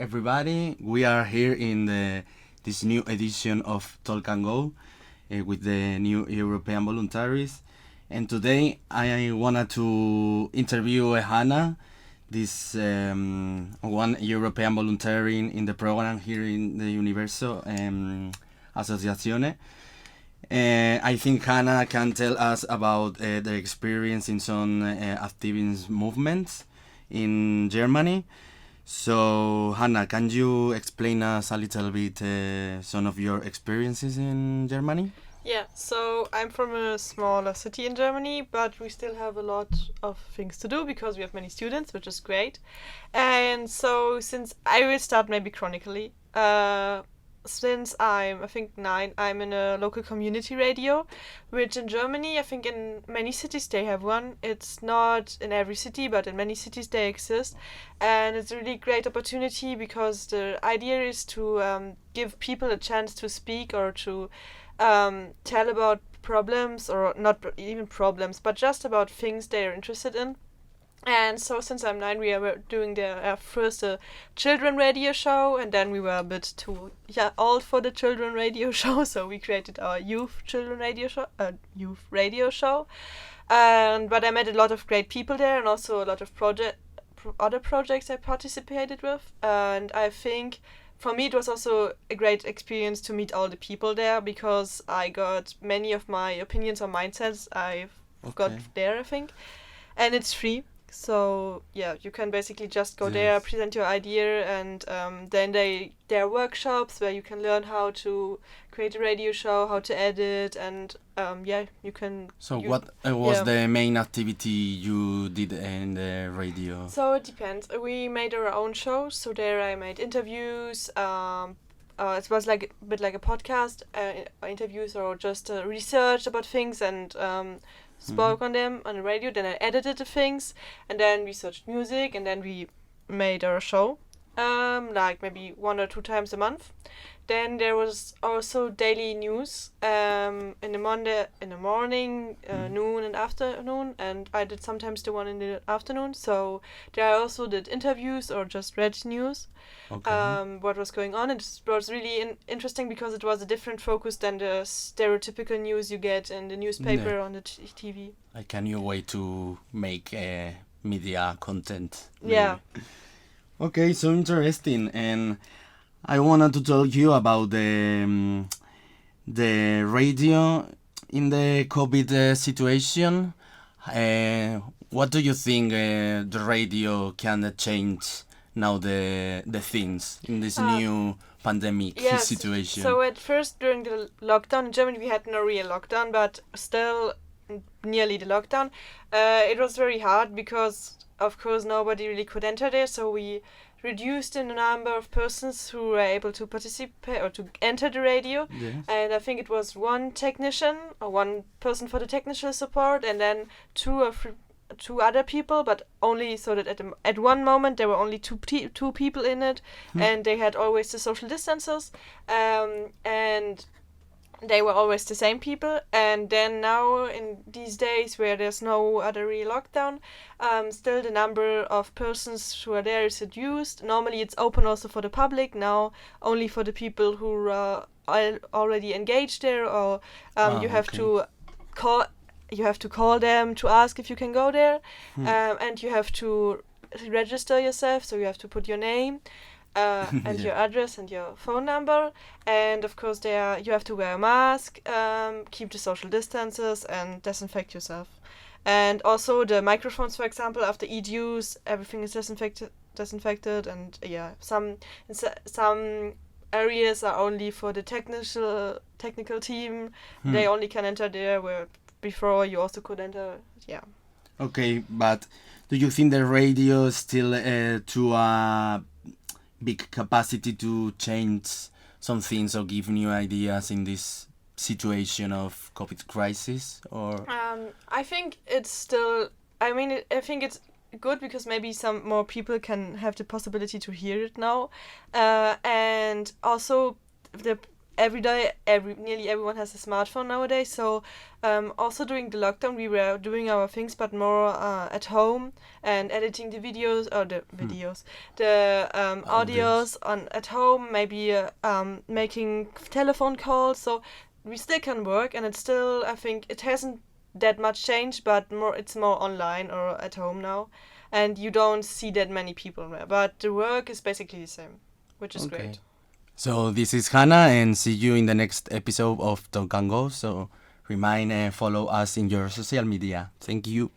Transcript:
everybody. We are here in this new edition of Talk and Go with the new European voluntaries. And today I wanted to interview Hannah, this one European voluntary in the program here in the Universo Associazione. I think Hannah can tell us about their experience in some activist movements in Germany. So, Hannah, can you explain us a little bit some of your experiences in Germany? Yeah, so I'm from a smaller city in Germany, but we still have a lot of things to do because we have many students, which is great. And so, since I will start maybe chronically, since I'm, I think, 9, I'm in a local community radio, which in Germany, I think in many cities they have one. It's not in every city, but in many cities they exist. And it's a really great opportunity because the idea is to give people a chance to speak or to tell about problems, or not even problems, but just about things they're interested in. And so since I'm 9, we were doing the first children radio show, and then we were a bit too old for the children radio show, so we created our youth radio show. But I met a lot of great people there, and also a lot of other projects I participated with. And I think for me it was also a great experience to meet all the people there, because I got many of my opinions or mindsets I've got there, I think. And it's free. So yeah, you can basically just go there, present your idea, and then there are workshops where you can learn how to create a radio show, how to edit, and you can. So what was the main activity you did in the radio? So it depends. We made our own shows. So there I made interviews. It was like a bit like a podcast, interviews, or just research about things, and spoke on them on the radio. Then I edited the things, and then we searched music, and then we made our show, like maybe 1 or 2 times a month. Then there was also daily news in the morning, noon, and afternoon, and I did sometimes the one in the afternoon. So there I also did interviews or just read news, what was going on. It was really interesting because it was a different focus than the stereotypical news you get in the newspaper on the TV. Like a new way to make media content. Maybe. Yeah. Okay, so interesting. And I wanted to talk you about the radio in the COVID situation. What do you think the radio can change now the things in this new pandemic situation? So at first, during the lockdown in Germany, we had no real lockdown, but still nearly the lockdown. It was very hard because, of course, nobody really could enter there, so we reduced the number of persons who were able to participate or to enter the radio. Yes. And I think it was 1 technician or 1 person for the technical support, and then 2 other people, but only so that at one moment there were only two people in it, and they had always the social distances, and they were always the same people. And then now in these days where there's no other real lockdown, still the number of persons who are there is reduced. Normally it's open also for the public, now only for the people who are already engaged there, or you have to call them to ask if you can go there, and you have to register yourself, so you have to put your name, and your address and your phone number, and of course you have to wear a mask, keep the social distances, and disinfect yourself. And also the microphones, for example, after each use, everything is disinfected, and some areas are only for the technical team. They only can enter there, where before you also could enter. Okay, but do you think the radio is still to a big capacity to change some things or give new ideas in this situation of COVID crisis? Or I think it's still, I think it's good because maybe some more people can have the possibility to hear it now, and also every day, nearly everyone has a smartphone nowadays. So also during the lockdown, we were doing our things, but more at home and editing the videos or the audios on at home. Maybe making telephone calls. So we still can work, and it's still, I think it hasn't that much changed, but it's more online or at home now, and you don't see that many people there. But the work is basically the same, which is great. So this is Hannah, and see you in the next episode of Talk and Go. So remind follow us in your social media. Thank you.